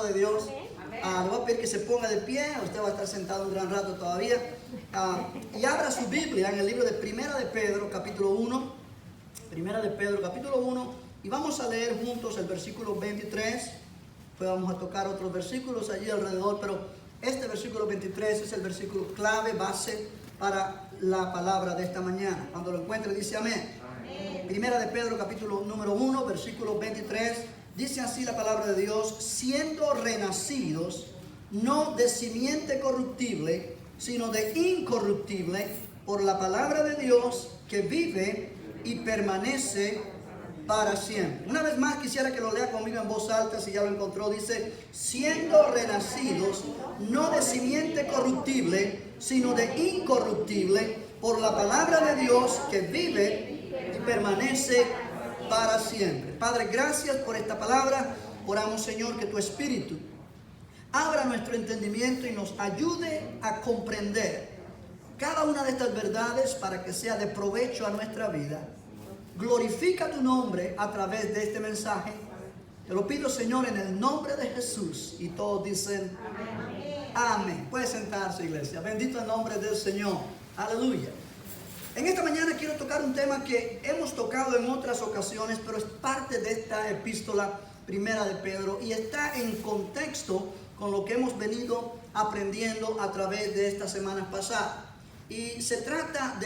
de Dios? Le voy a pedir que se ponga de pie. Usted va a estar sentado un gran rato todavía. Y abra su Biblia en el libro de Primera de Pedro, capítulo 1. Primera de Pedro, capítulo 1. Y vamos a leer juntos el versículo 23. Después vamos a tocar otros versículos allí alrededor, pero este versículo 23 es el versículo clave, base para la palabra de esta mañana. Cuando lo encuentre dice amén. Primera de Pedro, capítulo número 1, versículo 23. Dice así la palabra de Dios: siendo renacidos, no de simiente corruptible, sino de incorruptible, por la palabra de Dios que vive y permanece para siempre. Una vez más quisiera que lo lea conmigo en voz alta, si ya lo encontró. Dice: siendo renacidos, no de simiente corruptible, sino de incorruptible, por la palabra de Dios que vive y permanece para siempre. Padre, gracias por esta palabra. Oramos, Señor, que tu Espíritu abra nuestro entendimiento y nos ayude a comprender cada una de estas verdades para que sea de provecho a nuestra vida. Glorifica tu nombre a través de este mensaje. Te lo pido, Señor, en el nombre de Jesús. Y todos dicen amén. Amén. Puede sentarse, iglesia. Bendito el nombre del Señor. Aleluya. En esta mañana quiero tocar un tema que hemos tocado en otras ocasiones, pero es parte de esta epístola primera de Pedro y está en contexto con lo que hemos venido aprendiendo a través de estas semanas pasadas. Y se trata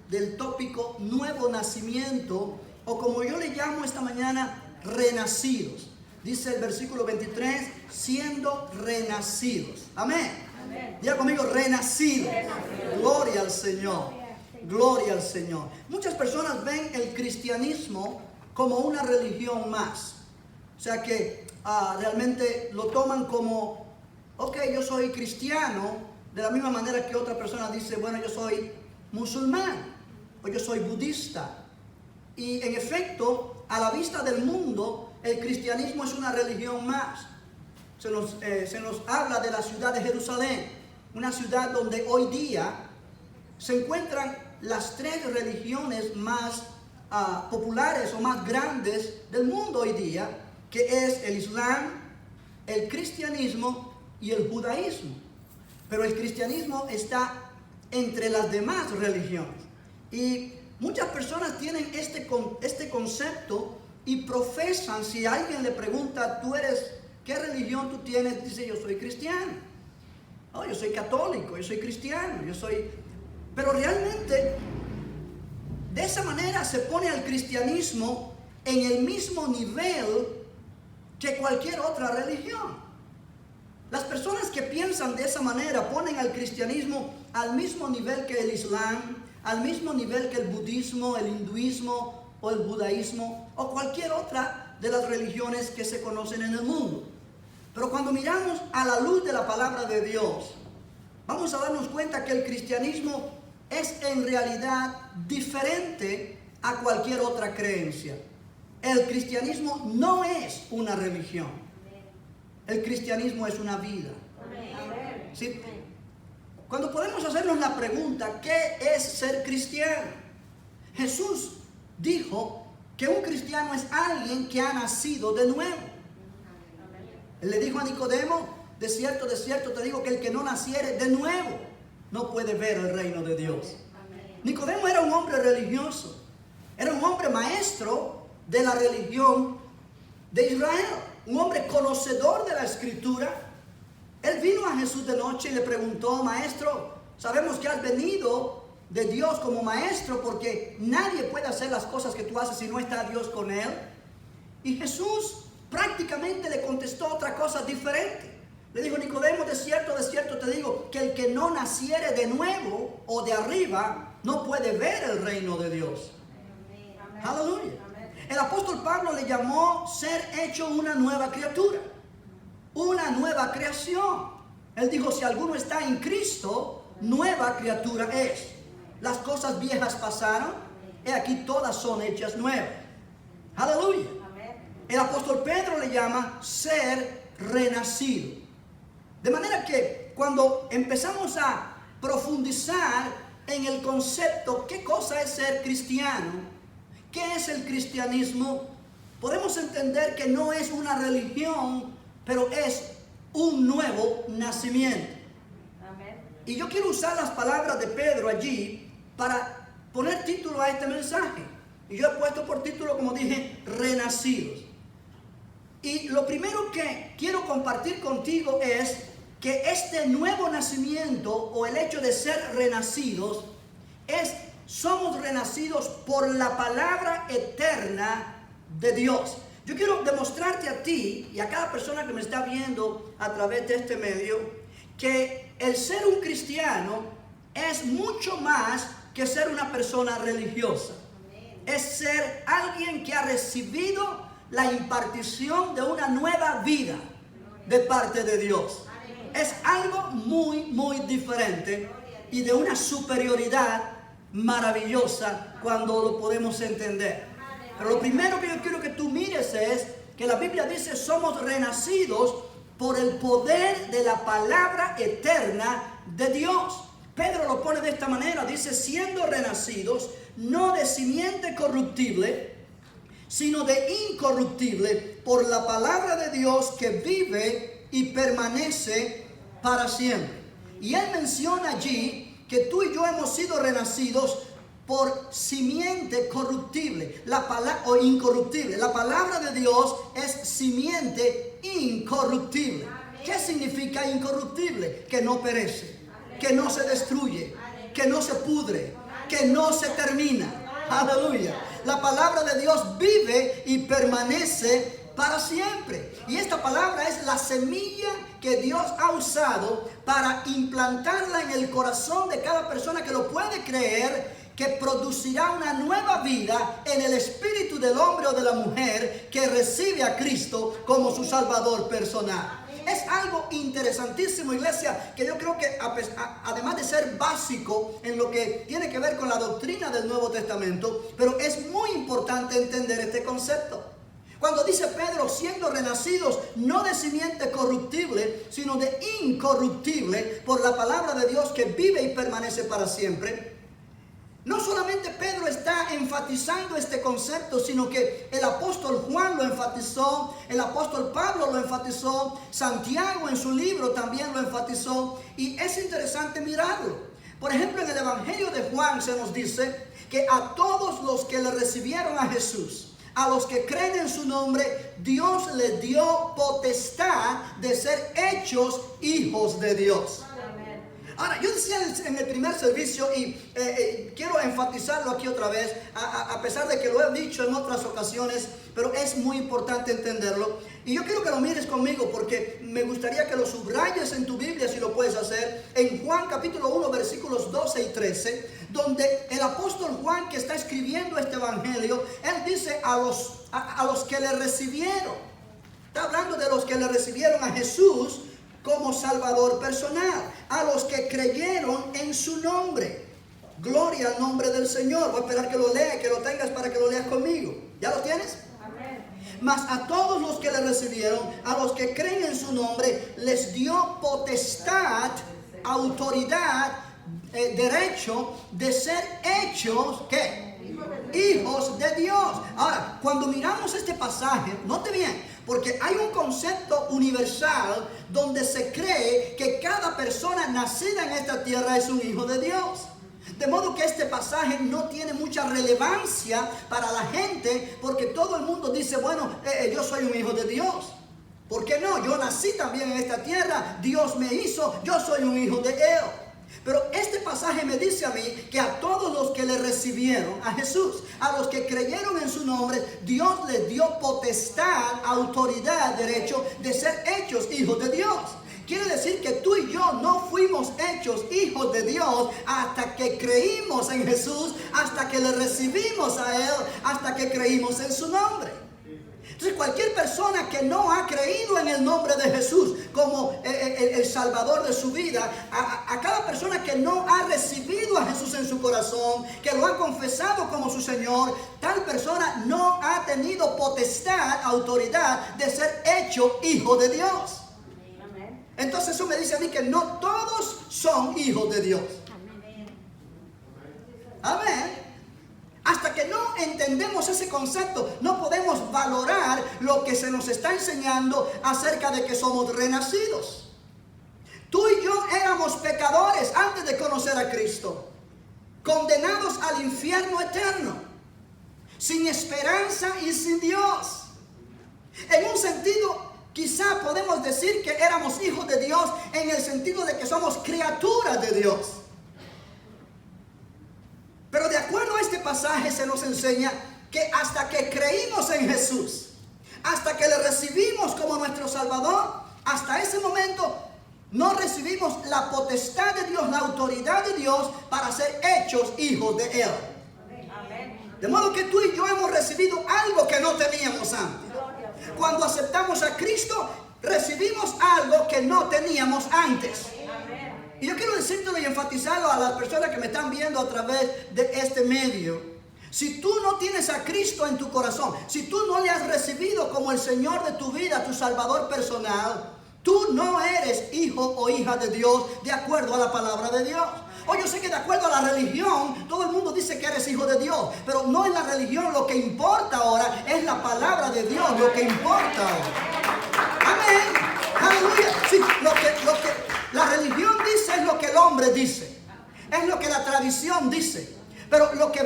del tópico nuevo nacimiento, o como yo le llamo esta mañana, renacidos. Dice el versículo 23, siendo renacidos. Amén. Diga conmigo, renacidos. Gloria al Señor. Gloria al Señor. Muchas personas ven el cristianismo como una religión más. O sea que realmente lo toman como, ok, yo soy cristiano, de la misma manera que otra persona dice, bueno, yo soy musulmán o yo soy budista. Y en efecto, a la vista del mundo, el cristianismo es una religión más. Se nos habla de la ciudad de Jerusalén, una ciudad donde hoy día se encuentran las tres religiones más populares o más grandes del mundo hoy día, que es el Islam, el cristianismo y el judaísmo. Pero el cristianismo está entre las demás religiones. Y muchas personas tienen este concepto y profesan. Si alguien le pregunta, ¿qué religión tú tienes? Dice, yo soy cristiano. Oh, yo soy católico, yo soy cristiano, Pero realmente, de esa manera se pone al cristianismo en el mismo nivel que cualquier otra religión. Las personas que piensan de esa manera ponen al cristianismo al mismo nivel que el Islam, al mismo nivel que el budismo, el hinduismo o el judaísmo o cualquier otra de las religiones que se conocen en el mundo. Pero cuando miramos a la luz de la palabra de Dios, vamos a darnos cuenta que el cristianismo es en realidad diferente a cualquier otra creencia. El cristianismo no es una religión. El cristianismo es una vida. ¿Sí? Cuando podemos hacernos la pregunta, ¿qué es ser cristiano? Jesús dijo que un cristiano es alguien que ha nacido de nuevo. Él le dijo a Nicodemo, de cierto te digo que el que no naciere de nuevo no puede ver el reino de Dios. Nicodemo era un hombre religioso, era un hombre maestro de la religión de Israel, un hombre conocedor de la Escritura. Él vino a Jesús de noche y le preguntó, maestro, sabemos que has venido de Dios como maestro porque nadie puede hacer las cosas que tú haces si no está Dios con él. Y Jesús prácticamente le contestó otra cosa diferente. Le dijo, Nicodemo, de cierto te digo que el que no naciere de nuevo o de arriba no puede ver el reino de Dios. Aleluya. El apóstol Pablo le llamó ser hecho una nueva criatura, una nueva creación. Él dijo, si alguno está en Cristo, nueva criatura es. Las cosas viejas pasaron, y aquí todas son hechas nuevas. Aleluya. El apóstol Pedro le llama ser renacido. De manera que cuando empezamos a profundizar en el concepto, ¿qué cosa es ser cristiano? ¿Qué es el cristianismo? Podemos entender que no es una religión, pero es un nuevo nacimiento. Y yo quiero usar las palabras de Pedro allí para poner título a este mensaje. Y yo he puesto por título, como dije, renacidos. Y lo primero que quiero compartir contigo es que este nuevo nacimiento o el hecho de ser renacidos somos renacidos por la palabra eterna de Dios. Yo quiero demostrarte a ti y a cada persona que me está viendo a través de este medio que el ser un cristiano es mucho más que ser una persona religiosa. Es ser alguien que ha recibido la impartición de una nueva vida de parte de Dios. Es algo muy, muy diferente y de una superioridad maravillosa cuando lo podemos entender. Pero lo primero que yo quiero que tú mires es que la Biblia dice somos renacidos por el poder de la palabra eterna de Dios. Pedro lo pone de esta manera, dice siendo renacidos no de simiente corruptible, sino de incorruptible por la palabra de Dios que vive y permanece para siempre. Y él menciona allí que tú y yo hemos sido renacidos por simiente corruptible, o incorruptible. La palabra de Dios es simiente incorruptible. ¿Qué significa incorruptible? Que no perece, que no se destruye, que no se pudre, que no se termina. Aleluya. La palabra de Dios vive y permanece para siempre. Y esta palabra es la semilla que Dios ha usado para implantarla en el corazón de cada persona que lo puede creer, que producirá una nueva vida en el espíritu del hombre o de la mujer que recibe a Cristo como su Salvador personal. Es algo interesantísimo, iglesia, que yo creo que además de ser básico en lo que tiene que ver con la doctrina del Nuevo Testamento, pero es muy importante entender este concepto. Cuando dice Pedro, siendo renacidos no de simiente corruptible, sino de incorruptible, por la palabra de Dios que vive y permanece para siempre, no solamente Pedro está enfatizando este concepto, sino que el apóstol Juan lo enfatizó, el apóstol Pablo lo enfatizó, Santiago en su libro también lo enfatizó, y es interesante mirarlo. Por ejemplo, en el Evangelio de Juan se nos dice que a todos los que le recibieron a Jesús, a los que creen en su nombre, Dios les dio potestad de ser hechos hijos de Dios. Ahora, yo decía en el primer servicio y quiero enfatizarlo aquí otra vez, a pesar de que lo he dicho en otras ocasiones, pero es muy importante entenderlo. Y yo quiero que lo mires conmigo porque me gustaría que lo subrayes en tu Biblia si lo puedes hacer. En Juan capítulo 1 versículos 12 y 13, donde el apóstol Juan que está escribiendo este evangelio, él dice a los que le recibieron. Está hablando de los que le recibieron a Jesús como Salvador personal, a los que creyeron en su nombre. Gloria al nombre del Señor. Voy a esperar que lo leas, que lo tengas para que lo leas conmigo. ¿Ya lo tienes? Amén. Mas a todos los que le recibieron, a los que creen en su nombre, les dio potestad, autoridad, derecho de ser hechos, ¿qué? Hijos de Dios. Ahora, cuando miramos este pasaje, note bien, porque hay un concepto universal donde se cree que cada persona nacida en esta tierra es un hijo de Dios. De modo que este pasaje no tiene mucha relevancia para la gente, porque todo el mundo dice, bueno, yo soy un hijo de Dios. ¿Por qué no? Yo nací también en esta tierra, Dios me hizo, yo soy un hijo de Él. Pero este pasaje me dice a mí que a todos los que le recibieron a Jesús, a los que creyeron en su nombre, Dios les dio potestad, autoridad, derecho de ser hechos hijos de Dios. Quiere decir que tú y yo no fuimos hechos hijos de Dios hasta que creímos en Jesús, hasta que le recibimos a Él, hasta que creímos en su nombre. Entonces cualquier persona que no ha creído en el nombre de Jesús como el Salvador de su vida, a cada persona que no ha recibido a Jesús en su corazón, que lo ha confesado como su Señor, tal persona no ha tenido potestad, autoridad de ser hecho hijo de Dios. Entonces eso me dice a mí que no todos son hijos de Dios. Amén. Hasta que no entendemos ese concepto, no podemos valorar lo que se nos está enseñando acerca de que somos renacidos. Tú y yo éramos pecadores antes de conocer a Cristo, condenados al infierno eterno, sin esperanza y sin Dios. En un sentido, quizá podemos decir que éramos hijos de Dios en el sentido de que somos criaturas de Dios. Pero de acuerdo a este pasaje se nos enseña que hasta que creímos en Jesús, hasta que le recibimos como nuestro Salvador, hasta ese momento no recibimos la potestad de Dios, la autoridad de Dios para ser hechos hijos de Él. De modo que tú y yo hemos recibido algo que no teníamos antes. Cuando aceptamos a Cristo, recibimos algo que no teníamos antes. Y yo quiero decírtelo y enfatizarlo a las personas que me están viendo a través de este medio. Si tú no tienes a Cristo en tu corazón, si tú no le has recibido como el Señor de tu vida, tu Salvador personal, tú no eres hijo o hija de Dios de acuerdo a la palabra de Dios. Yo sé que de acuerdo a la religión, todo el mundo dice que eres hijo de Dios, pero no es la religión lo que importa ahora, es la palabra de Dios lo que importa ahora. Amén. Aleluya. Sí, lo que la religión dice es lo que el hombre dice, es lo que la tradición dice. Pero lo que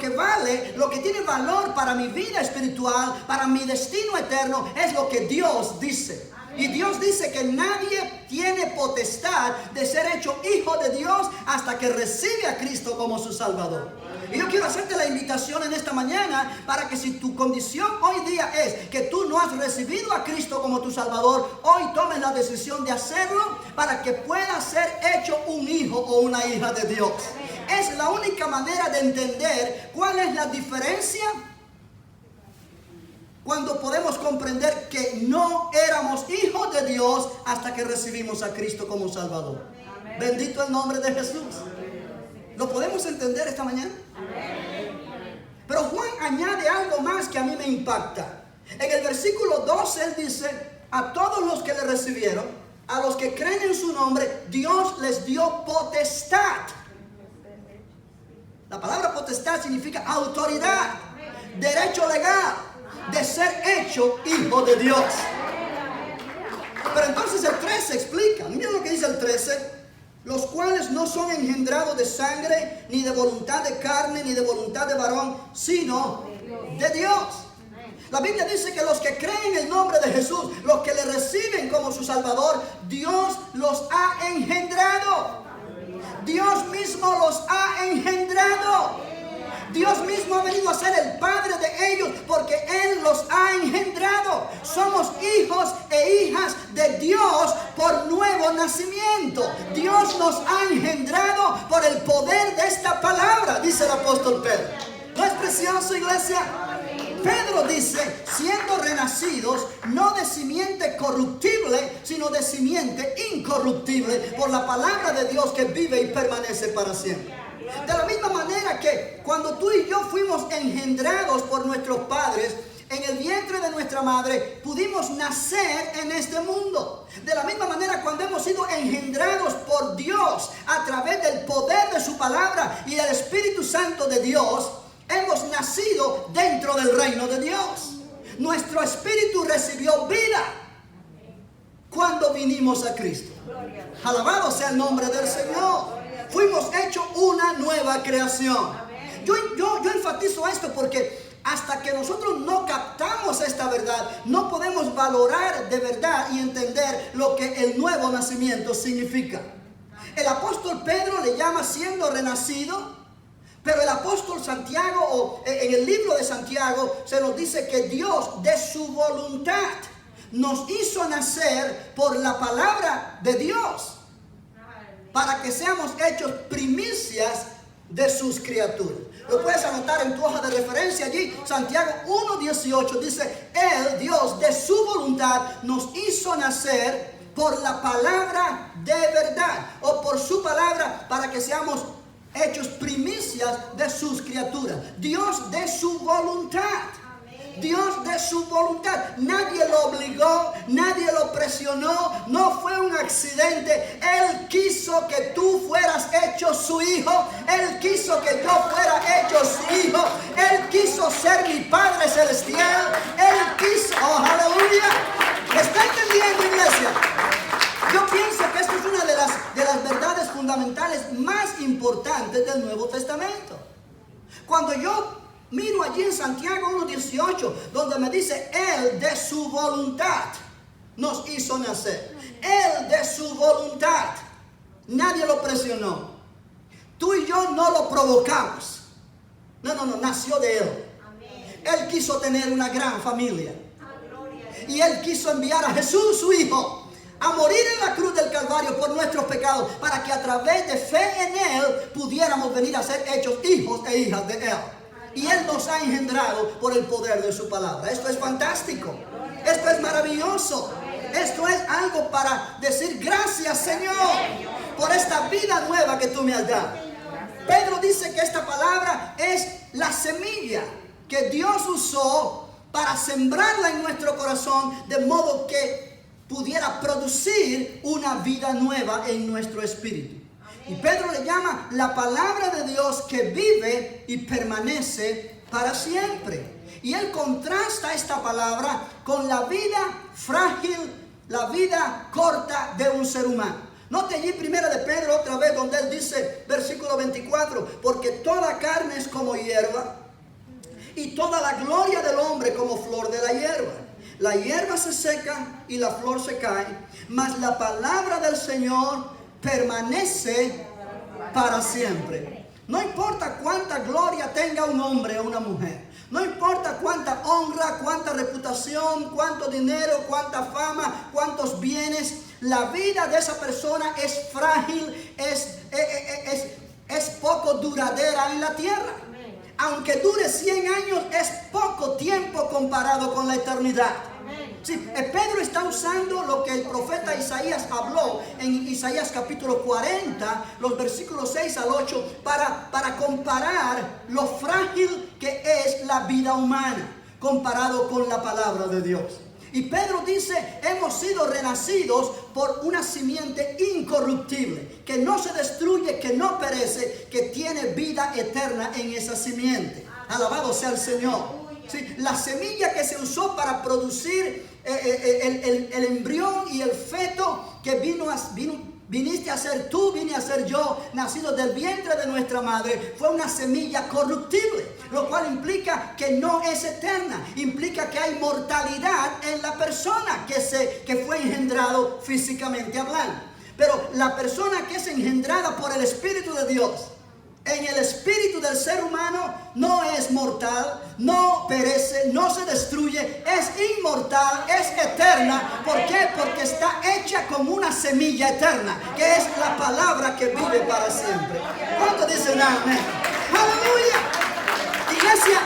vale, lo que tiene valor para mi vida espiritual, para mi destino eterno, es lo que Dios dice. Y Dios dice que nadie tiene potestad de ser hecho hijo de Dios hasta que recibe a Cristo como su Salvador. Y yo quiero hacerte la invitación en esta mañana para que si tu condición hoy día es que tú no has recibido a Cristo como tu Salvador, hoy tomes la decisión de hacerlo para que puedas ser hecho un hijo o una hija de Dios. Es la única manera de entender cuál es la diferencia cuando podemos comprender que no éramos hijos de Dios hasta que recibimos a Cristo como Salvador. Amén. Bendito el nombre de Jesús. ¿Lo podemos entender esta mañana? Amén. Pero Juan añade algo más que a mí me impacta. En el versículo 12 él dice: a todos los que le recibieron, a los que creen en su nombre, Dios les dio potestad. La palabra potestad significa autoridad, derecho legal de ser hecho hijo de Dios. Pero entonces el 13 explica, mira lo que dice el 13: los cuales no son engendrados de sangre, ni de voluntad de carne, ni de voluntad de varón, sino de Dios. La Biblia dice que los que creen en el nombre de Jesús, los que le reciben como su Salvador, Dios los ha engendrado. Dios mismo los ha engendrado. Dios mismo ha venido a ser el Padre de ellos porque Él los ha engendrado. Somos hijos e hijas de Dios por nuevo nacimiento. Dios nos ha engendrado por el poder de esta palabra, dice el apóstol Pedro. ¿No es precioso, iglesia? Pedro dice, siendo renacidos, no de simiente corruptible, sino de simiente incorruptible, por la palabra de Dios que vive y permanece para siempre. De la misma manera que cuando tú y yo fuimos engendrados por nuestros padres, en el vientre de nuestra madre, pudimos nacer en este mundo. De la misma manera, cuando hemos sido engendrados por Dios a través del poder de su palabra y del Espíritu Santo de Dios, hemos nacido dentro del reino de Dios. Nuestro espíritu recibió vida cuando vinimos a Cristo. Alabado sea el nombre del Señor. Fuimos hechos una nueva creación. Yo enfatizo esto porque hasta que nosotros no captamos esta verdad, no podemos valorar de verdad y entender lo que el nuevo nacimiento significa. El apóstol Pedro le llama siendo renacido, pero el apóstol Santiago, o en el libro de Santiago, se nos dice que Dios de su voluntad nos hizo nacer por la palabra de Dios, para que seamos hechos primicias de sus criaturas. Lo puedes anotar en tu hoja de referencia allí. Santiago 1:18 dice: Él, Dios, de su voluntad nos hizo nacer por la palabra de verdad, o por su palabra, para que seamos hechos primicias de sus criaturas. Dios de su voluntad. Dios de su voluntad. Nadie lo obligó, nadie lo presionó, no fue un accidente. Él quiso que tú fueras hecho su hijo. Él quiso que yo fuera hecho su hijo. Él quiso ser mi Padre Celestial. Él quiso, oh aleluya. ¿Me está entendiendo, iglesia? Yo pienso que esto es una de las verdades fundamentales más importantes del Nuevo Testamento. Cuando yo miro allí en Santiago 1:18, donde me dice, Él de su voluntad nos hizo nacer. Él de su voluntad. Nadie lo presionó. Tú y yo no lo provocamos. No, nació de Él. Él quiso tener una gran familia. Y Él quiso enviar a Jesús, su Hijo, a morir en la cruz del Calvario por nuestros pecados, para que a través de fe en Él pudiéramos venir a ser hechos hijos e hijas de Él. Y Él nos ha engendrado por el poder de su palabra. Esto es fantástico. Esto es maravilloso. Esto es algo para decir gracias, Señor, por esta vida nueva que tú me has dado. Pedro dice que esta palabra es la semilla que Dios usó para sembrarla en nuestro corazón, de modo que pudiera producir una vida nueva en nuestro espíritu. Y Pedro le llama la palabra de Dios que vive y permanece para siempre. Y él contrasta esta palabra con la vida frágil, la vida corta de un ser humano. Note allí primera de Pedro otra vez, donde él dice, versículo 24, porque toda carne es como hierba, y toda la gloria del hombre como flor de la hierba. La hierba se seca y la flor se cae, mas la palabra del Señor permanece para siempre. No importa cuánta gloria tenga un hombre o una mujer, no importa cuánta honra, cuánta reputación, cuánto dinero, cuánta fama, cuántos bienes, la vida de esa persona es frágil, es poco duradera en la tierra. Aunque dure 100 años, es poco tiempo comparado con la eternidad. Sí, Pedro está usando lo que el profeta Isaías habló en Isaías capítulo 40, los versículos 6 al 8, para comparar lo frágil que es la vida humana comparado con la palabra de Dios. Y Pedro dice, hemos sido renacidos por una simiente incorruptible, que no se destruye, que no perece, que tiene vida eterna en esa simiente. Alabado sea el Señor. Sí, la semilla que se usó para producir el embrión y el feto que viniste a ser tú, vine a ser yo, nacidos del vientre de nuestra madre, fue una semilla corruptible, lo cual implica que no es eterna, implica que hay mortalidad en la persona que fue engendrado físicamente hablando. Pero la persona que es engendrada por el Espíritu de Dios, en el espíritu del ser humano, no es mortal, no perece, no se destruye, es inmortal, es eterna. ¿Por qué? Porque está hecha como una semilla eterna, que es la palabra que vive para siempre. ¿Cuántos dicen amén? ¡Aleluya! Iglesia,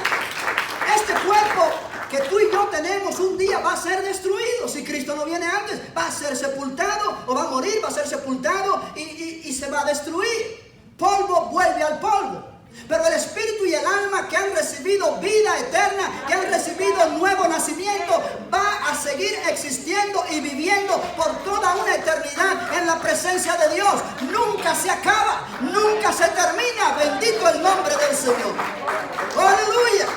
este cuerpo que tú y yo tenemos un día va a ser destruido. Si Cristo no viene antes, va a ser sepultado, o va a morir, va a ser sepultado y se va a destruir. Polvo vuelve al polvo. Pero el espíritu y el alma que han recibido vida eterna, que han recibido nuevo nacimiento, va a seguir existiendo y viviendo por toda una eternidad en la presencia de Dios. Nunca se acaba, nunca se termina. Bendito el nombre del Señor. ¡Aleluya!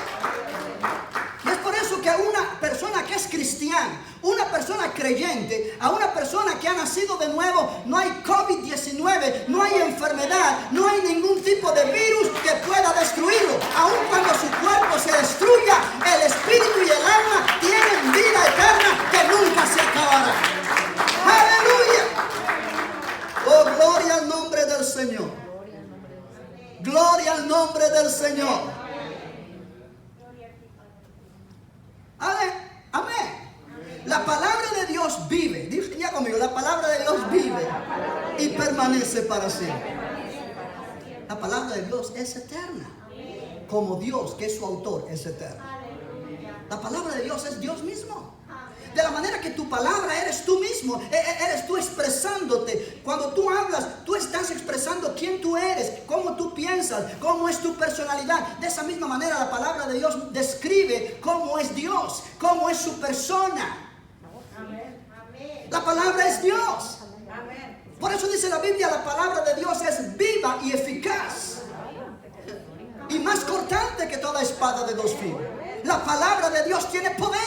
Y es por eso que a una persona que es cristiana, una persona creyente, a una persona que ha nacido de nuevo, no hay COVID-19, no hay enfermedad, no hay ningún tipo de virus que pueda destruirlo. Aun cuando su cuerpo se destruya, el espíritu y el alma tienen vida eterna que nunca se acabará. ¡Aleluya! Oh, gloria al nombre del Señor. Gloria al nombre del Señor. Amén. La palabra de Dios vive. Diga conmigo, la palabra de Dios vive y permanece para siempre. La palabra de Dios es eterna, como Dios, que es su autor, es eterno. La palabra de Dios es Dios mismo. De la manera que tu palabra eres tú mismo, eres tú expresándote. Cuando tú hablas, tú estás expresando revelando quién tú eres, cómo tú piensas, cómo es tu personalidad. De esa misma manera la palabra de Dios describe cómo es Dios, cómo es su persona. La palabra es Dios. Por eso dice la Biblia, la palabra de Dios es viva y eficaz. Y más cortante que toda espada de dos filos. La palabra de Dios tiene poder,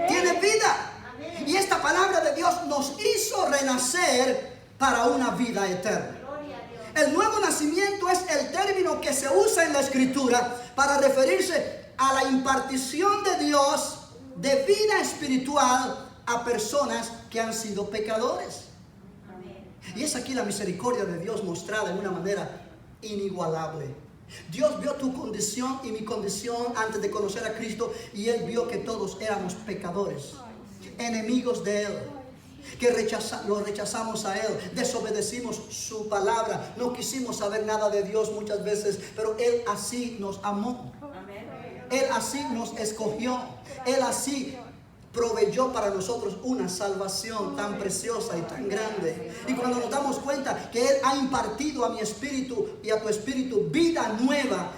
tiene vida. Y esta palabra de Dios nos hizo renacer para una vida eterna. El nuevo nacimiento es el término que se usa en la Escritura para referirse a la impartición de Dios de vida espiritual a personas que han sido pecadores. Y es aquí la misericordia de Dios mostrada de una manera inigualable. Dios vio tu condición y mi condición antes de conocer a Cristo, y Él vio que todos éramos pecadores, enemigos de Él, que lo rechazamos a Él, desobedecimos su palabra, no quisimos saber nada de Dios muchas veces, pero Él así nos amó. Él así nos escogió. Él así proveyó para nosotros una salvación tan preciosa y tan grande. Y cuando nos damos cuenta que Él ha impartido a mi espíritu y a tu espíritu vida nueva,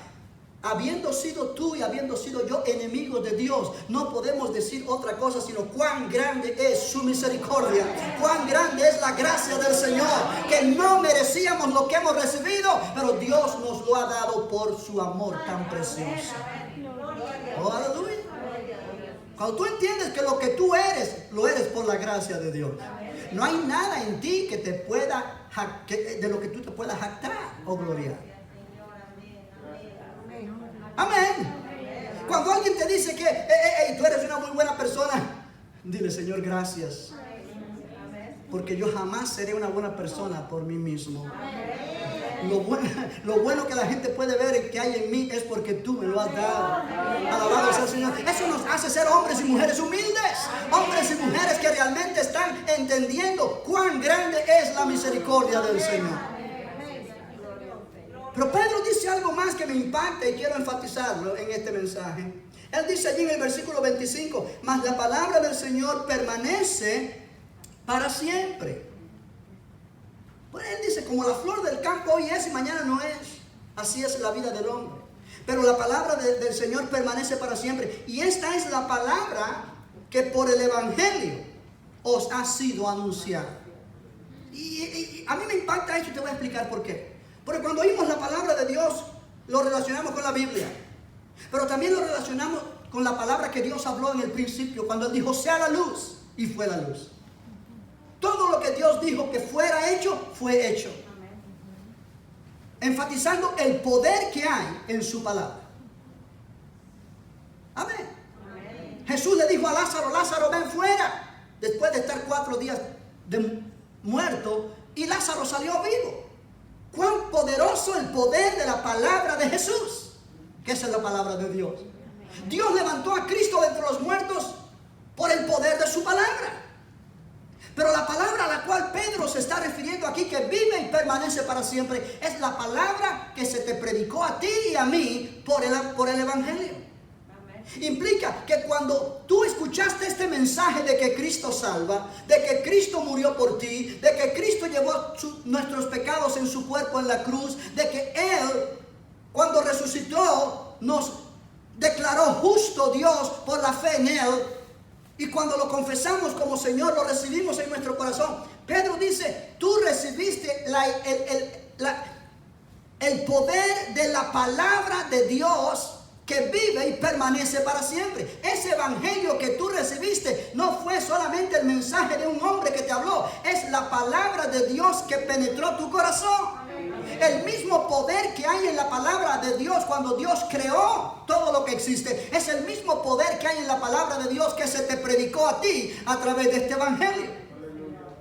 habiendo sido tú y habiendo sido yo enemigos de Dios, no podemos decir otra cosa sino cuán grande es su misericordia, cuán grande es la gracia del Señor, que no merecíamos lo que hemos recibido, pero Dios nos lo ha dado por su amor tan precioso. Oh, aleluya. Cuando tú entiendes que lo que tú eres, lo eres por la gracia de Dios. No hay nada en ti que te pueda de lo que tú te puedas jactar o gloriar. Amén. Cuando alguien te dice que tú eres una muy buena persona, dile: Señor, gracias, porque yo jamás seré una buena persona por mí mismo. Lo bueno que la gente puede ver que hay en mí es porque tú me lo has dado. Alabado sea el Señor. Eso nos hace ser hombres y mujeres humildes, hombres y mujeres que realmente están entendiendo cuán grande es la misericordia del Señor. Pero Pedro dice algo más que me impacta y quiero enfatizarlo en este mensaje. Él dice allí en el versículo 25: mas la palabra del Señor permanece para siempre. Pues él dice: como la flor del campo hoy es y mañana no es, así es la vida del hombre. Pero la palabra del Señor permanece para siempre. Y esta es la palabra que por el Evangelio os ha sido anunciada. Y a mí me impacta esto y te voy a explicar por qué. Porque cuando oímos la palabra de Dios, lo relacionamos con la Biblia. Pero también lo relacionamos con la palabra que Dios habló en el principio, cuando Él dijo: sea la luz, y fue la luz. Todo lo que Dios dijo que fuera hecho, fue hecho. Enfatizando el poder que hay en su palabra. Amén. Jesús le dijo a Lázaro: Lázaro, ven fuera. Después de estar 4 días muerto, y Lázaro salió vivo. Cuán poderoso el poder de la palabra de Jesús, que esa es la palabra de Dios. Dios levantó a Cristo de entre los muertos por el poder de su palabra. Pero la palabra a la cual Pedro se está refiriendo aquí, que vive y permanece para siempre, es la palabra que se te predicó a ti y a mí por el Evangelio. Implica que cuando tú escuchaste este mensaje de que Cristo salva, de que Cristo murió por ti, de que Cristo llevó nuestros pecados en su cuerpo en la cruz, de que Él, cuando resucitó, nos declaró justo Dios por la fe en Él, y cuando lo confesamos como Señor, lo recibimos en nuestro corazón. Pedro dice: tú recibiste el poder de la palabra de Dios que vive y permanece para siempre. Ese evangelio que tú recibiste no fue solamente el mensaje de un hombre que te habló, es la palabra de Dios que penetró tu corazón. El mismo poder que hay en la palabra de Dios cuando Dios creó todo lo que existe, es el mismo poder que hay en la palabra de Dios que se te predicó a ti a través de este evangelio.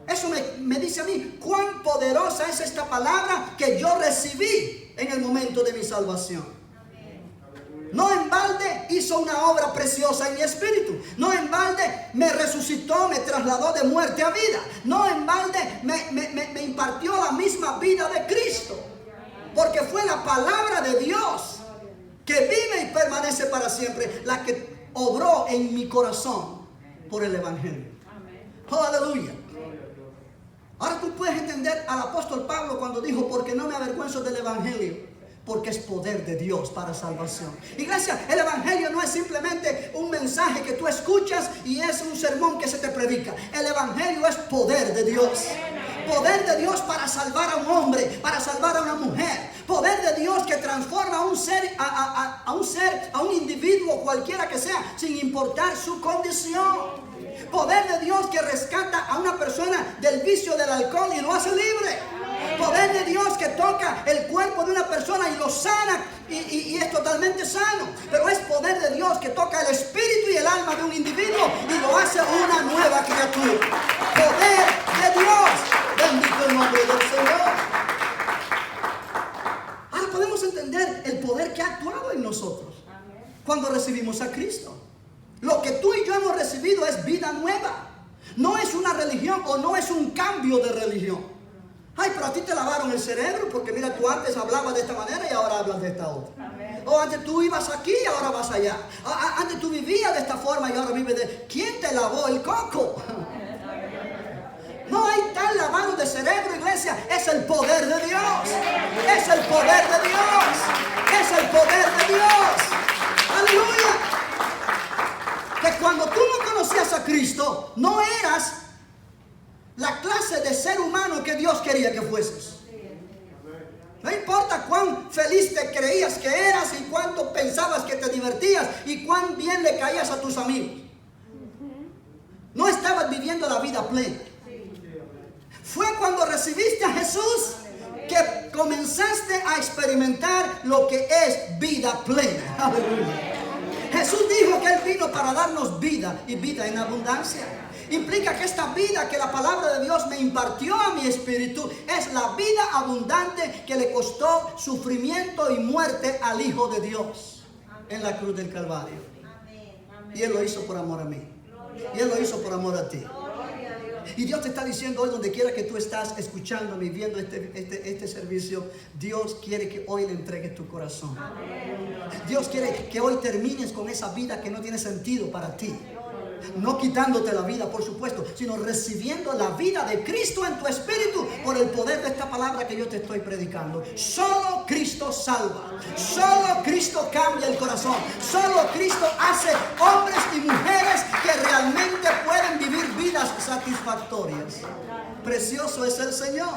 Eso me dice a mí cuán poderosa es esta palabra que yo recibí en el momento de mi salvación. No en balde hizo una obra preciosa en mi espíritu. No en balde me resucitó, me trasladó de muerte a vida. No en balde me impartió la misma vida de Cristo. Porque fue la palabra de Dios que vive y permanece para siempre, la que obró en mi corazón por el Evangelio. Oh, aleluya. Ahora tú puedes entender al apóstol Pablo cuando dijo, porque no me avergüenzo del evangelio, porque es poder de Dios para salvación. Iglesia, el evangelio no es simplemente un mensaje que tú escuchas y es un sermón que se te predica. El evangelio es poder de Dios. Poder de Dios para salvar a un hombre, para salvar a una mujer. Poder de Dios que transforma a un ser, a un individuo cualquiera que sea, sin importar su condición. Poder de Dios que rescata a una persona del vicio del alcohol y lo hace libre. Poder de Dios que toca el cuerpo de una persona y lo sana y es totalmente sano. Pero es poder de Dios que toca el espíritu y el alma de un individuo y lo hace una nueva criatura. Poder de Dios. Bendito el nombre del Señor. Ahora podemos entender el poder que ha actuado en nosotros cuando recibimos a Cristo. Lo que tú y yo hemos recibido es vida nueva. No es una religión o no es un cambio de religión. Ay, pero a ti te lavaron el cerebro porque mira, tú antes hablabas de esta manera y ahora hablas de esta otra. O antes tú ibas aquí y ahora vas allá. Antes tú vivías de esta forma y ahora vives de... ¿Quién te lavó el coco? No hay tal lavado de cerebro, iglesia. Es el poder de Dios. Es el poder de Dios. Es el poder de Dios. Aleluya. Que cuando tú no conocías a Cristo, no eras la clase de ser humano que Dios quería que fueses. No importa cuán feliz te creías que eras y cuánto pensabas que te divertías y cuán bien le caías a tus amigos. No estabas viviendo la vida plena. Fue cuando recibiste a Jesús que comenzaste a experimentar lo que es vida plena. Aleluya. Jesús dijo que Él vino para darnos vida y vida en abundancia. Implica que esta vida que la palabra de Dios me impartió a mi espíritu es la vida abundante que le costó sufrimiento y muerte al Hijo de Dios en la cruz del Calvario. Y Él lo hizo por amor a mí. Y Él lo hizo por amor a ti. Y Dios te está diciendo hoy, donde quiera que tú estás escuchándome y viendo este servicio, Dios quiere que hoy le entregues tu corazón. Dios quiere que hoy termines con esa vida que no tiene sentido para ti. No quitándote la vida, por supuesto, sino recibiendo la vida de Cristo en tu espíritu por el poder de esta palabra que yo te estoy predicando. Solo Cristo salva. Solo Cristo cambia el corazón. Solo Cristo hace hombres y mujeres que realmente pueden vivir vidas satisfactorias. Precioso es el Señor.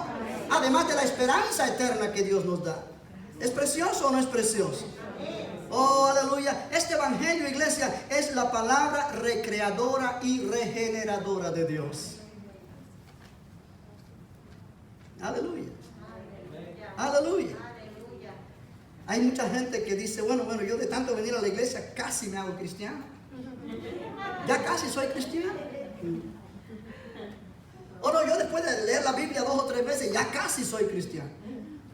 Además de la esperanza eterna que Dios nos da. ¿Es precioso o no es precioso? Oh, aleluya. Este evangelio, iglesia, es la palabra recreadora y regeneradora de Dios. Aleluya. Aleluya. Hay mucha gente que dice, bueno, yo de tanto venir a la iglesia casi me hago cristiano. Ya casi soy cristiano. O no, yo después de leer la Biblia 2 o 3 veces, ya casi soy cristiano.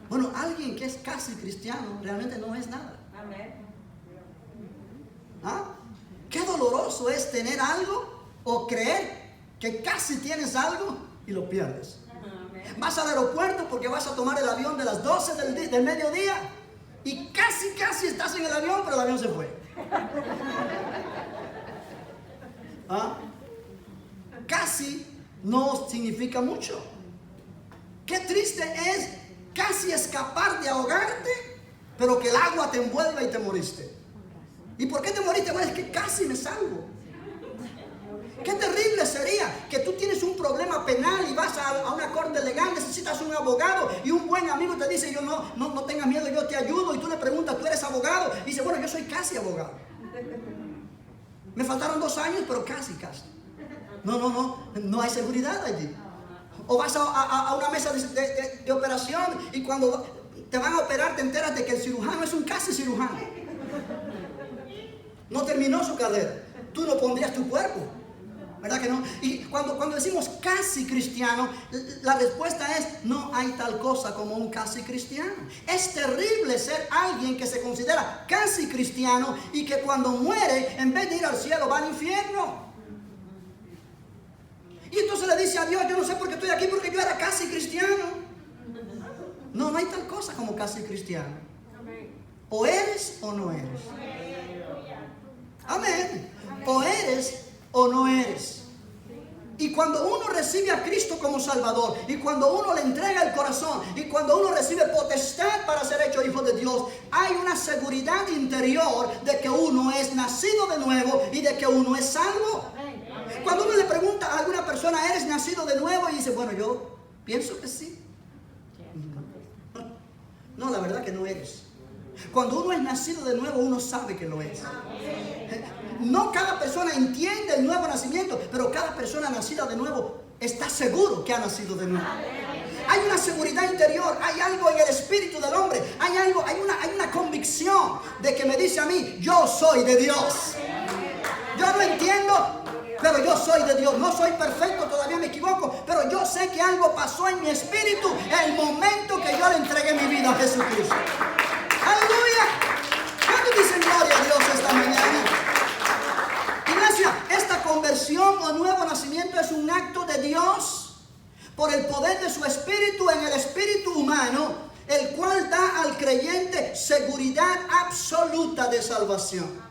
Bueno, alguien que es casi cristiano realmente no es nada. ¿Ah? Qué doloroso es tener algo o creer que casi tienes algo y lo pierdes. Vas al aeropuerto porque vas a tomar el avión de las 12 del mediodía y casi estás en el avión, pero el avión se fue. ¿Ah? Casi no significa mucho. Qué triste es casi escapar de ahogarte, pero que el agua te envuelva y te moriste. ¿Y por qué te moriste? Bueno, es que casi me salvo. Qué terrible sería que tú tienes un problema penal y vas a una corte legal, necesitas un abogado y un buen amigo te dice, yo no tengas miedo, yo te ayudo, y tú le preguntas, ¿tú eres abogado? Y dice, bueno, yo soy casi abogado. Me faltaron 2 años, pero casi. No hay seguridad allí. O vas a una mesa de operación y cuando te van a operar te enteras de que el cirujano es un casi cirujano. No terminó su carrera. Tú no pondrías tu cuerpo, ¿verdad que no? Y cuando decimos casi cristiano, la respuesta es, no hay tal cosa como un casi cristiano. Es terrible ser alguien que se considera casi cristiano y que cuando muere, en vez de ir al cielo, va al infierno. Y entonces le dice a Dios, yo no sé por qué estoy aquí, porque yo era casi cristiano. No hay tal cosa como casi cristiano. O eres o no eres. Amén. O eres o no eres. Y cuando uno recibe a Cristo como Salvador, y cuando uno le entrega el corazón, y cuando uno recibe potestad para ser hecho hijo de Dios, hay una seguridad interior de que uno es nacido de nuevo y de que uno es salvo. Cuando uno le pregunta a alguna persona, ¿eres nacido de nuevo? Y dice, bueno, yo pienso que sí. No, la verdad que no eres. Cuando uno es nacido de nuevo, uno sabe que lo es. No cada persona entiende el nuevo nacimiento, pero cada persona nacida de nuevo está seguro que ha nacido de nuevo. Hay una seguridad interior, hay algo en el espíritu del hombre, hay una convicción de que me dice a mí, yo soy de Dios. Yo no entiendo, pero yo soy de Dios. No soy perfecto, todavía me equivoco, pero yo sé que algo pasó en mi espíritu el momento que yo le entregué mi vida a Jesucristo. ¡Aleluya! ¿Cuántos dicen gloria a Dios esta mañana? Iglesia, esta conversión o nuevo nacimiento es un acto de Dios por el poder de su espíritu en el espíritu humano, el cual da al creyente seguridad absoluta de salvación.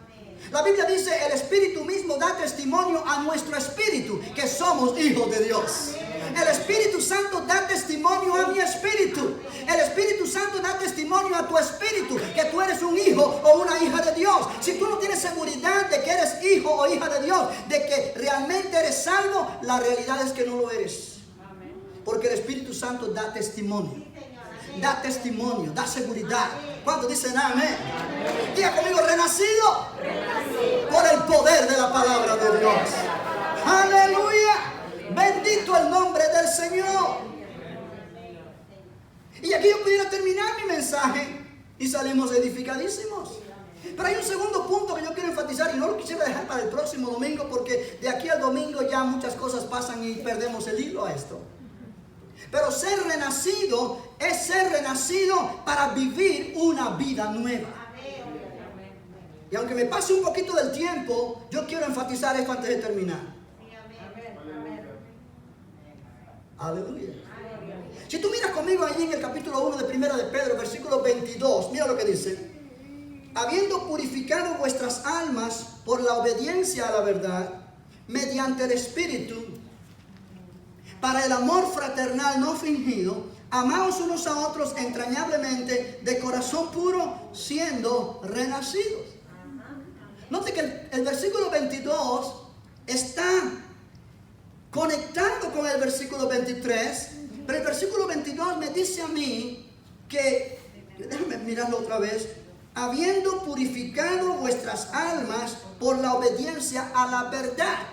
La Biblia dice, el Espíritu mismo da testimonio a nuestro espíritu que somos hijos de Dios. El Espíritu Santo da testimonio a mi espíritu. El Espíritu Santo da testimonio a tu espíritu que tú eres un hijo o una hija de Dios. Si tú no tienes seguridad de que eres hijo o hija de Dios, de que realmente eres salvo, la realidad es que no lo eres. Porque el Espíritu Santo da testimonio. Da testimonio, da seguridad. ¿Cuántos dicen amén? Diga conmigo, renacido por el poder de la palabra de Dios. Aleluya. Bendito el nombre del Señor. Y aquí yo pudiera terminar mi mensaje y salimos edificadísimos. Pero hay un segundo punto que yo quiero enfatizar y no lo quisiera dejar para el próximo domingo, porque de aquí al domingo ya muchas cosas pasan y perdemos el hilo a esto. Pero ser renacido es ser renacido para vivir una vida nueva. Y aunque me pase un poquito del tiempo, yo quiero enfatizar esto antes de terminar. Aleluya. Si tú miras conmigo allí en el capítulo 1 de Primera de Pedro, versículo 22, mira lo que dice. Habiendo purificado vuestras almas por la obediencia a la verdad, mediante el Espíritu, para el amor fraternal no fingido, amaos unos a otros entrañablemente, de corazón puro, siendo renacidos. Note que el versículo 22 está conectando con el versículo 23, pero el versículo 22 me dice a mí que, déjame mirarlo otra vez, habiendo purificado vuestras almas por la obediencia a la verdad.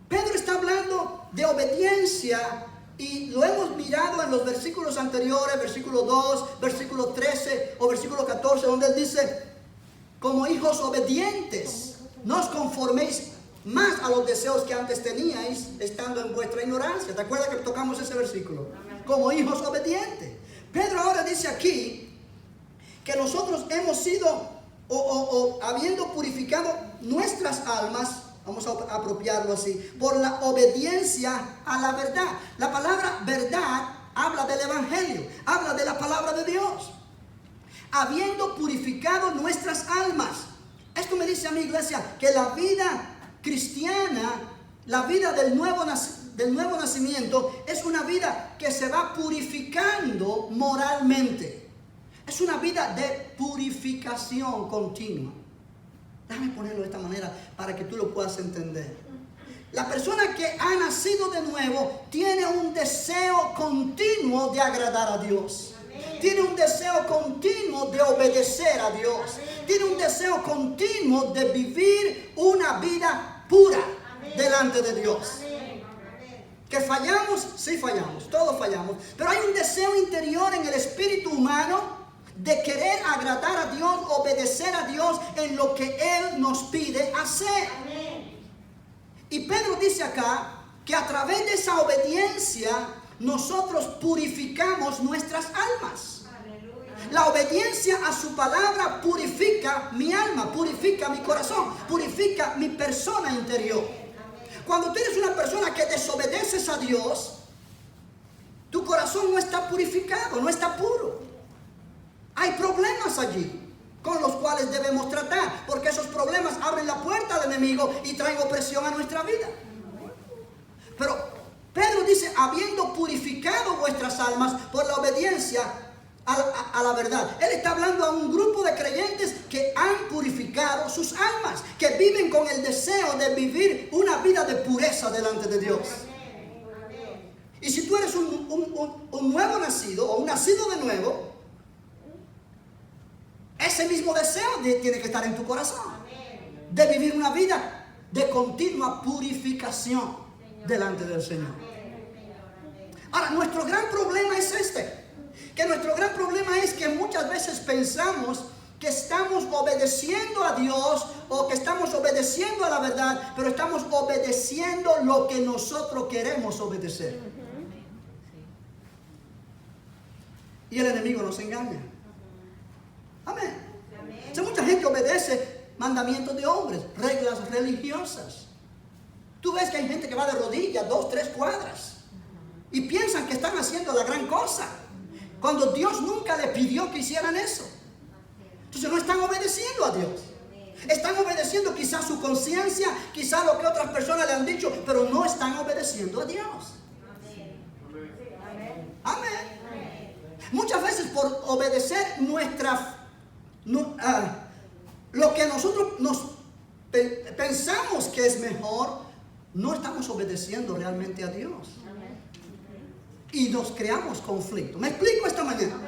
Pedro está hablando de obediencia y lo hemos mirado en los versículos anteriores, versículo 2, versículo 13 o versículo 14, donde él dice, como hijos obedientes, no os conforméis más a los deseos que antes teníais, estando en vuestra ignorancia. ¿Te acuerdas que tocamos ese versículo? Como hijos obedientes. Pedro ahora dice aquí que nosotros hemos sido, habiendo purificado nuestras almas, vamos a apropiarlo así, por la obediencia a la verdad. La palabra verdad habla del evangelio, habla de la palabra de Dios. Habiendo purificado nuestras almas. Esto me dice a mi iglesia que la vida cristiana, la vida del nuevo nacimiento, es una vida que se va purificando moralmente. Es una vida de purificación continua. Déjame ponerlo de esta manera para que tú lo puedas entender. La persona que ha nacido de nuevo tiene un deseo continuo de agradar a Dios. Tiene un deseo continuo de obedecer a Dios. Tiene un deseo continuo de vivir una vida pura delante de Dios. Que fallamos, sí fallamos, todos fallamos. Pero hay un deseo interior en el espíritu humano de querer agradar a Dios, obedecer a Dios en lo que Él nos pide hacer. Y Pedro dice acá que a través de esa obediencia nosotros purificamos nuestras almas. La obediencia a su palabra purifica mi alma, purifica mi corazón, purifica mi persona interior. Cuando tú eres una persona que desobedeces a Dios, tu corazón no está purificado, no está puro. Hay problemas allí con los cuales debemos tratar, porque esos problemas abren la puerta al enemigo y traen opresión a nuestra vida. Pero Pedro dice, habiendo purificado vuestras almas por la obediencia a la verdad. Él está hablando a un grupo de creyentes que han purificado sus almas, que viven con el deseo de vivir una vida de pureza delante de Dios. Y si tú eres un nuevo nacido o un nacido de nuevo, ese mismo deseo tiene que estar en tu corazón, de vivir una vida de continua purificación delante del Señor. Ahora, nuestro gran problema es que nuestro gran problema es que muchas veces pensamos que estamos obedeciendo a Dios o que estamos obedeciendo a la verdad, pero estamos obedeciendo lo que nosotros queremos obedecer. Y el enemigo nos engaña. Amén. O sea, mucha gente obedece mandamientos de hombres, reglas religiosas. Tú ves que hay gente que va de rodillas 2, 3 cuadras y piensan que están haciendo la gran cosa, cuando Dios nunca le pidió que hicieran eso. Entonces no están obedeciendo a Dios. Están obedeciendo quizás su conciencia, quizás lo que otras personas le han dicho, pero no están obedeciendo a Dios. Amén. Muchas veces por obedecer lo que nosotros pensamos que es mejor, no estamos obedeciendo realmente a Dios. Y nos creamos conflicto. ¿Me explico esta mañana?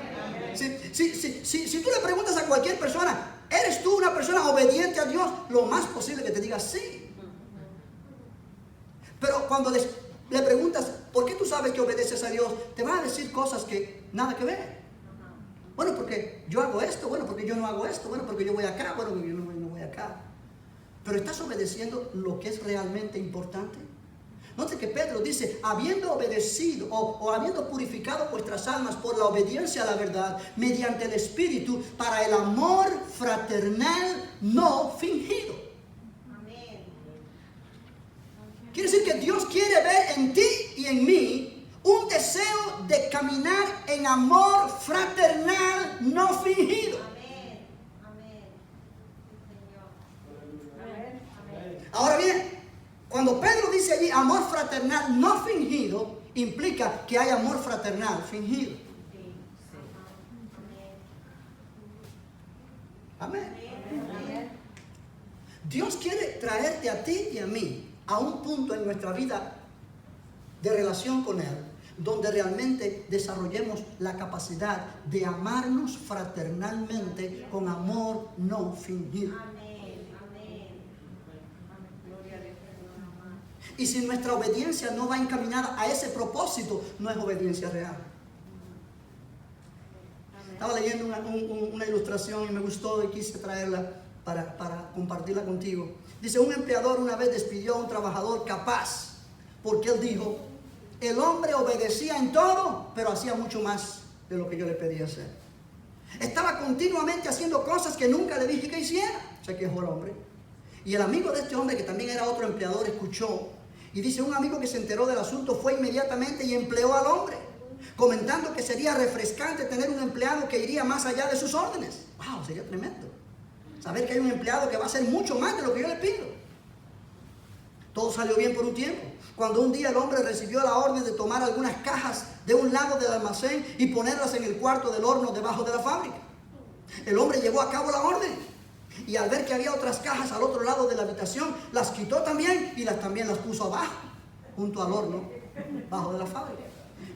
Si tú le preguntas a cualquier persona, ¿eres tú una persona obediente a Dios? Lo más posible que te diga sí. Pero cuando le preguntas, ¿por qué tú sabes que obedeces a Dios? Te van a decir cosas que nada que ver. Bueno, porque yo hago esto, bueno, porque yo no hago esto, bueno, porque yo voy acá, bueno, porque yo no voy acá. Pero ¿estás obedeciendo lo que es realmente importante? Note que Pedro dice, habiendo obedecido o habiendo purificado vuestras almas por la obediencia a la verdad, mediante el Espíritu, para el amor fraternal no fingido. Amén. Quiere decir que Dios quiere ver en ti y en mí un deseo de caminar en amor fraternal no fingido. Amén. Amén. Amén. Ahora bien, cuando Pedro dice allí amor fraternal no fingido, implica que hay amor fraternal fingido. Amén. Dios quiere traerte a ti y a mí a un punto en nuestra vida de relación con Él, donde realmente desarrollemos la capacidad de amarnos fraternalmente con amor no fingido. Y si nuestra obediencia no va encaminada a ese propósito, no es obediencia real. Estaba leyendo una ilustración y me gustó y quise traerla para compartirla contigo. Dice, un empleador una vez despidió a un trabajador capaz, porque él dijo, el hombre obedecía en todo, pero hacía mucho más de lo que yo le pedía hacer. Estaba continuamente haciendo cosas que nunca le dije que hiciera. Se quejó el hombre. Y el amigo de este hombre, que también era otro empleador, escuchó. Y dice, un amigo que se enteró del asunto fue inmediatamente y empleó al hombre, comentando que sería refrescante tener un empleado que iría más allá de sus órdenes. ¡Wow! Sería tremendo saber que hay un empleado que va a hacer mucho más de lo que yo le pido. Todo salió bien por un tiempo. Cuando un día el hombre recibió la orden de tomar algunas cajas de un lado del almacén y ponerlas en el cuarto del horno debajo de la fábrica. El hombre llevó a cabo la orden. Y al ver que había otras cajas al otro lado de la habitación, las quitó también y también las puso abajo, junto al horno, bajo de la fábrica.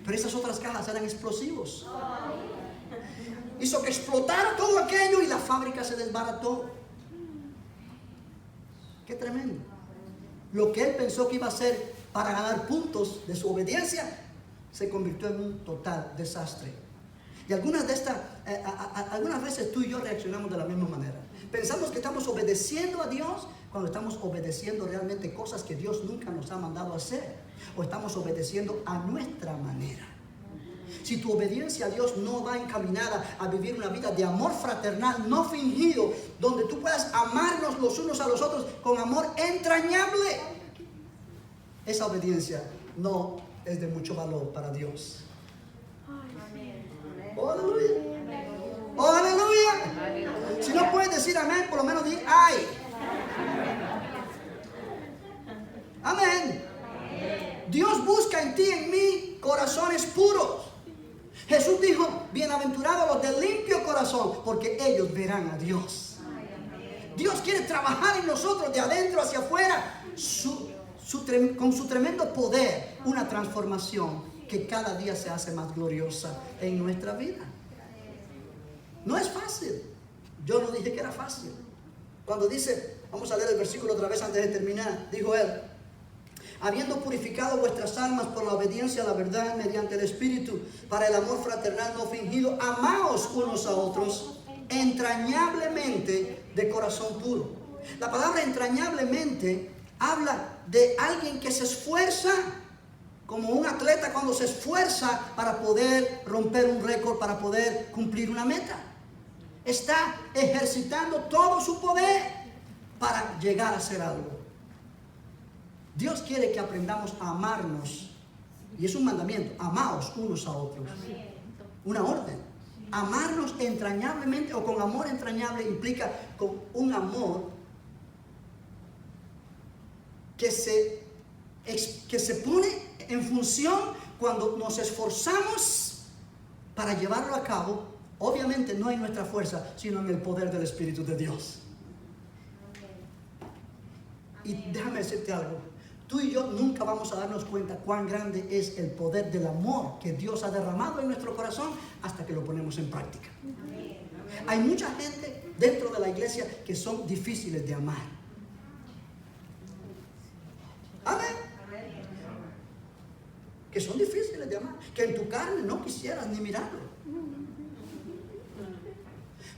Pero esas otras cajas eran explosivos. Hizo que explotara todo aquello y la fábrica se desbarató. Qué tremendo. Lo que él pensó que iba a hacer para ganar puntos de su obediencia se convirtió en un total desastre. Y algunas veces tú y yo reaccionamos de la misma manera. Pensamos que estamos obedeciendo a Dios cuando estamos obedeciendo realmente cosas que Dios nunca nos ha mandado a hacer. O estamos obedeciendo a nuestra manera. Si tu obediencia a Dios no va encaminada a vivir una vida de amor fraternal, no fingido, donde tú puedas amarnos los unos a los otros con amor entrañable, esa obediencia no es de mucho valor para Dios. Oh, aleluya. Oh, aleluya. Si no puedes decir amén, por lo menos di ay. Amén. Dios busca en ti y en mí corazones puros. Jesús dijo, bienaventurados los de limpio corazón, porque ellos verán a Dios. Dios quiere trabajar en nosotros de adentro hacia afuera, con su tremendo poder, una transformación que cada día se hace más gloriosa en nuestra vida. No es fácil. Yo no dije que era fácil. Cuando dice, vamos a leer el versículo otra vez antes de terminar, dijo él, habiendo purificado vuestras almas por la obediencia a la verdad mediante el Espíritu, para el amor fraternal no fingido, amaos unos a otros entrañablemente de corazón puro. La palabra entrañablemente habla de alguien que se esfuerza, como un atleta cuando se esfuerza para poder romper un récord, para poder cumplir una meta. Está ejercitando todo su poder para llegar a hacer algo. Dios quiere que aprendamos a amarnos. Y es un mandamiento. Amaos unos a otros. Una orden. Amarnos entrañablemente o con amor entrañable implica con un amor que se pone en función cuando nos esforzamos para llevarlo a cabo. Obviamente no en nuestra fuerza, sino en el poder del Espíritu de Dios. Y déjame decirte algo. Tú y yo nunca vamos a darnos cuenta cuán grande es el poder del amor que Dios ha derramado en nuestro corazón hasta que lo ponemos en práctica. Hay mucha gente dentro de la iglesia que son difíciles de amar. Amén. Que son difíciles de amar. Que en tu carne no quisieras ni mirarlo.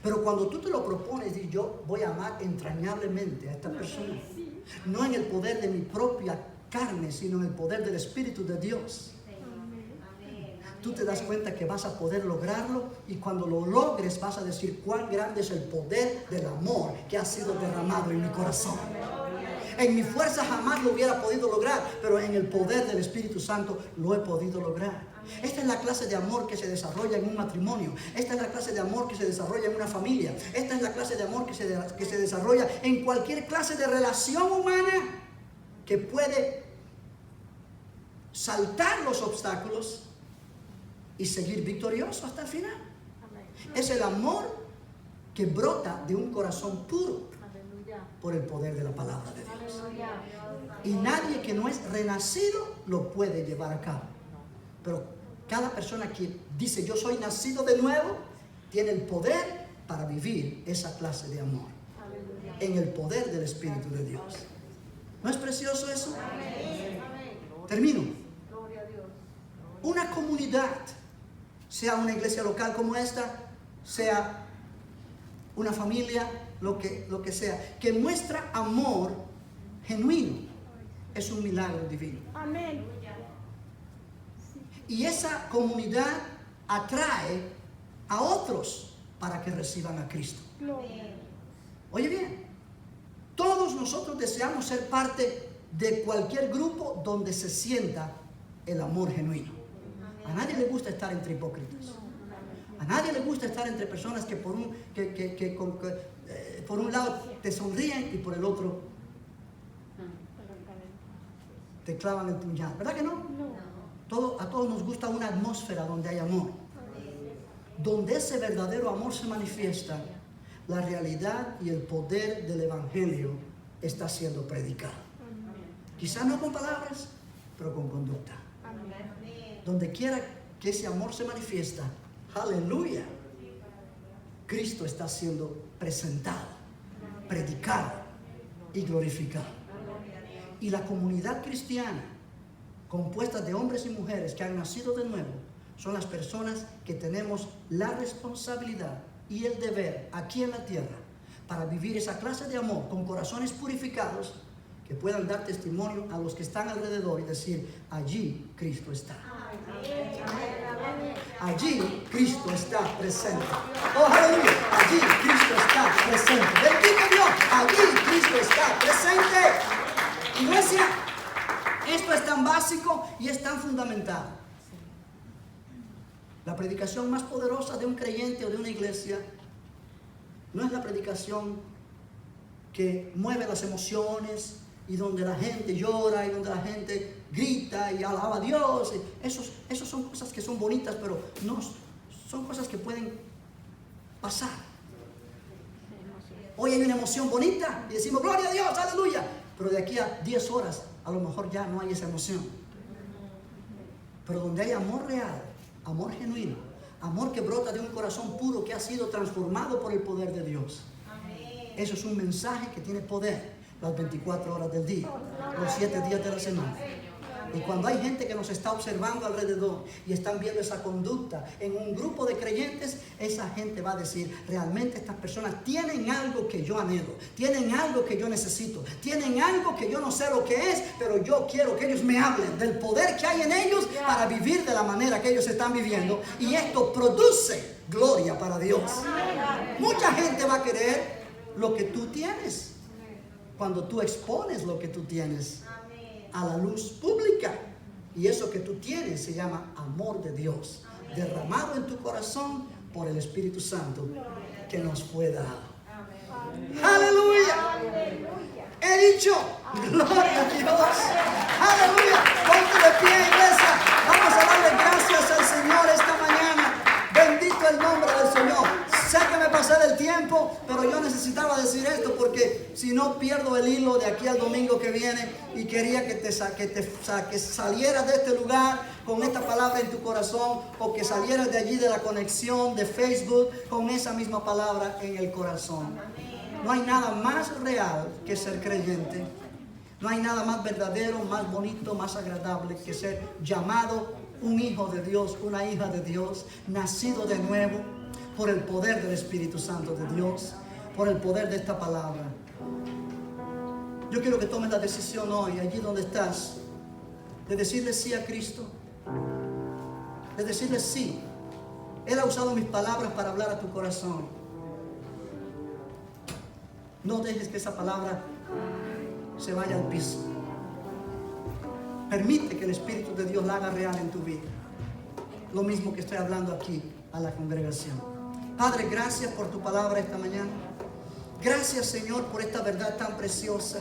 Pero cuando tú te lo propones y yo voy a amar entrañablemente a esta persona, no en el poder de mi propia carne, sino en el poder del Espíritu de Dios, tú te das cuenta que vas a poder lograrlo, y cuando lo logres vas a decir cuán grande es el poder del amor que ha sido derramado en mi corazón. En mi fuerza jamás lo hubiera podido lograr, pero en el poder del Espíritu Santo lo he podido lograr. Esta es la clase de amor que se desarrolla en un matrimonio. Esta es la clase de amor que se desarrolla en una familia. Esta es la clase de amor que se desarrolla en cualquier clase de relación humana que puede saltar los obstáculos y seguir victorioso hasta el final. Es el amor que brota de un corazón puro por el poder de la palabra de Dios. Y nadie que no es renacido lo puede llevar a cabo. Pero cada persona que dice yo soy nacido de nuevo, tiene el poder para vivir esa clase de amor. En el poder del Espíritu de Dios. ¿No es precioso eso? Termino. Una comunidad, sea una iglesia local como esta, sea una familia, lo que sea, que muestra amor genuino, es un milagro divino. Amén. Y esa comunidad atrae a otros para que reciban a Cristo. Oye bien, todos nosotros deseamos ser parte de cualquier grupo donde se sienta el amor genuino. A nadie le gusta estar entre hipócritas. A nadie le gusta estar entre personas que por un lado te sonríen y por el otro te clavan el puñal. ¿Verdad que no? A todos nos gusta una atmósfera donde hay amor. Donde ese verdadero amor se manifiesta, la realidad y el poder del Evangelio está siendo predicado. Quizás no con palabras, pero con conducta. Donde quiera que ese amor se manifiesta, aleluya, Cristo está siendo presentado, predicado y glorificado. Y la comunidad cristiana, compuesta de hombres y mujeres que han nacido de nuevo, son las personas que tenemos la responsabilidad y el deber aquí en la tierra para vivir esa clase de amor con corazones purificados que puedan dar testimonio a los que están alrededor y decir, allí Cristo está. Allí Cristo está presente. Oh, aleluya. Allí Cristo está presente. Bendito Dios. Allí Cristo está presente. Iglesia, esto es tan básico y es tan fundamental. La predicación más poderosa de un creyente o de una iglesia no es la predicación que mueve las emociones y donde la gente llora y donde la gente grita y alaba a Dios. Esos son cosas que son bonitas, pero no son cosas que pueden pasar. Hoy hay una emoción bonita y decimos gloria a Dios, aleluya, pero de aquí a 10 horas a lo mejor ya no hay esa emoción. Pero donde hay amor real, amor genuino, amor que brota de un corazón puro que ha sido transformado por el poder de Dios. Eso es un mensaje que tiene poder las 24 horas del día, los 7 días de la semana. Y cuando hay gente que nos está observando alrededor y están viendo esa conducta en un grupo de creyentes, esa gente va a decir, realmente estas personas tienen algo que yo anhelo, tienen algo que yo necesito, tienen algo que yo no sé lo que es, pero yo quiero que ellos me hablen del poder que hay en ellos para vivir de la manera que ellos están viviendo. Y esto produce gloria para Dios. Mucha gente va a querer lo que tú tienes cuando tú expones lo que tú tienes a la luz pública. Y eso que tú tienes se llama amor de Dios, derramado en tu corazón por el Espíritu Santo que nos fue dado. ¡Aleluya! He dicho, gloria a Dios. ¡Aleluya! Ponte de pie, iglesia. Vamos a darle gracias al Señor esta mañana. Bendito el nombre del Señor. Sé que me pasé del tiempo, pero yo necesitaba decir esto porque si no pierdo el hilo de aquí al domingo que viene, y quería que salieras de este lugar con esta palabra en tu corazón, o que salieras de allí de la conexión de Facebook con esa misma palabra en el corazón. No hay nada más real que ser creyente. No hay nada más verdadero, más bonito, más agradable que ser llamado un hijo de Dios, una hija de Dios, nacido de nuevo por el poder del Espíritu Santo de Dios, por el poder de esta palabra. Yo quiero que tomes la decisión hoy, allí donde estás, de decirle sí a Cristo, de decirle sí. Él ha usado mis palabras para hablar a tu corazón. No dejes que esa palabra se vaya al piso. Permite que el Espíritu de Dios la haga real en tu vida. Lo mismo que estoy hablando aquí a la congregación. Padre, gracias por tu palabra esta mañana. Gracias, Señor, por esta verdad tan preciosa.